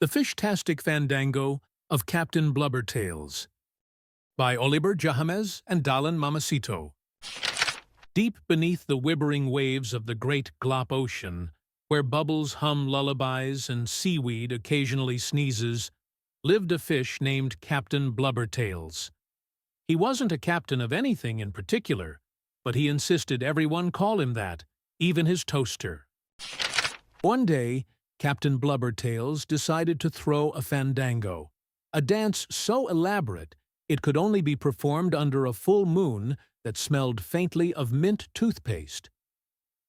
The Fishtastic Fandango of Captain Blubbertails by Oliver Jahamez and Dalan Mamacito. Deep beneath the whibbering waves of the great glop ocean, where bubbles hum lullabies and seaweed occasionally sneezes, lived a fish named Captain Blubbertails. He wasn't a captain of anything in particular, but he insisted everyone call him that, even his toaster. One day, Captain Blubbertails decided to throw a fandango, a dance so elaborate it could only be performed under a full moon that smelled faintly of mint toothpaste.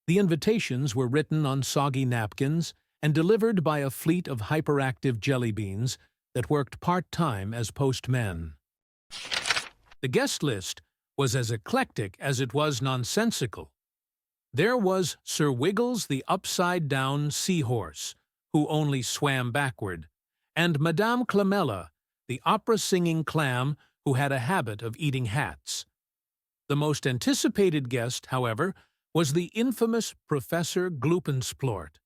The invitations were written on soggy napkins and delivered by a fleet of hyperactive jelly beans that worked part-time as postmen. The guest list was as eclectic as it was nonsensical. There was Sir Wiggles the upside-down seahorse, who only swam backward, and Madame Clamella, the opera-singing clam who had a habit of eating hats. The most anticipated guest, however, was the infamous Professor Gloopensplort,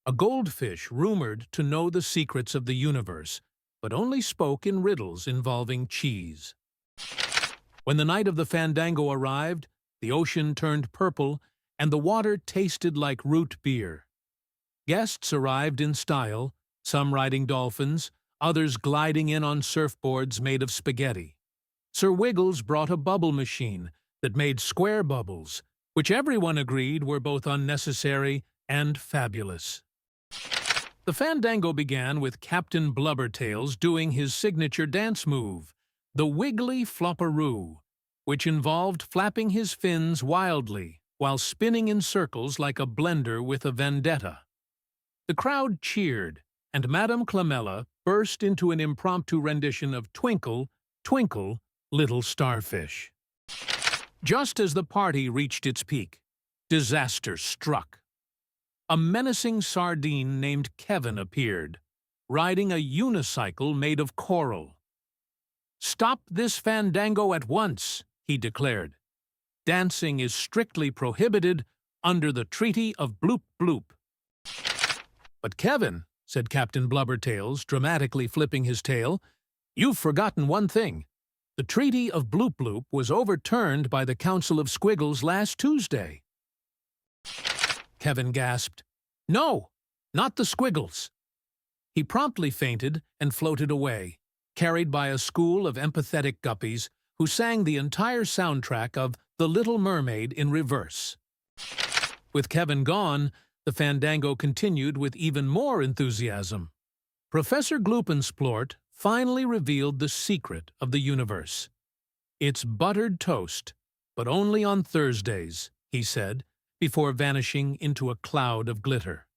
a goldfish rumored to know the secrets of the universe, but only spoke in riddles involving cheese. When the night of the fandango arrived, the ocean turned purple and the water tasted like root beer. Guests arrived in style, some riding dolphins, others gliding in on surfboards made of spaghetti. Sir Wiggles brought a bubble machine that made square bubbles, which everyone agreed were both unnecessary and fabulous. The fandango began with Captain Blubbertails doing his signature dance move, the wiggly flopperoo, which involved flapping his fins wildly while spinning in circles like a blender with a vendetta. The crowd cheered, and Madame Clamella burst into an impromptu rendition of Twinkle, Twinkle, Little Starfish. Just as the party reached its peak, disaster struck. A menacing sardine named Kevin appeared, riding a unicycle made of coral. "Stop this fandango at once," he declared. "Dancing is strictly prohibited under the Treaty of Bloop Bloop." "But Kevin," said Captain Blubbertails, dramatically flipping his tail, "you've forgotten one thing. The Treaty of Bloop Bloop was overturned by the Council of Squiggles last Tuesday." Kevin gasped, "No, not the Squiggles." He promptly fainted and floated away, carried by a school of empathetic guppies who sang the entire soundtrack of The Little Mermaid in reverse. With Kevin gone, the fandango continued with even more enthusiasm. Professor Gloopensplort finally revealed the secret of the universe. "It's buttered toast, but only on Thursdays," he said, before vanishing into a cloud of glitter.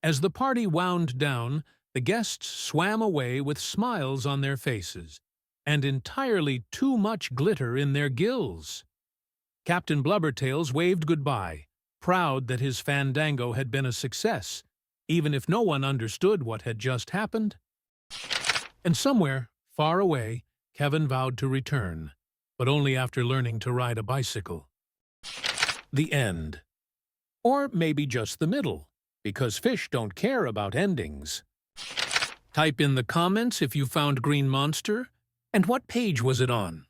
As the party wound down, the guests swam away with smiles on their faces, and entirely too much glitter in their gills. Captain Blubbertails waved goodbye, proud that his fandango had been a success, even if no one understood what had just happened. And somewhere, far away, Kevin vowed to return, but only after learning to ride a bicycle. The end. Or maybe just the middle, because fish don't care about endings. Type in the comments if you found Green Monster, and what page was it on?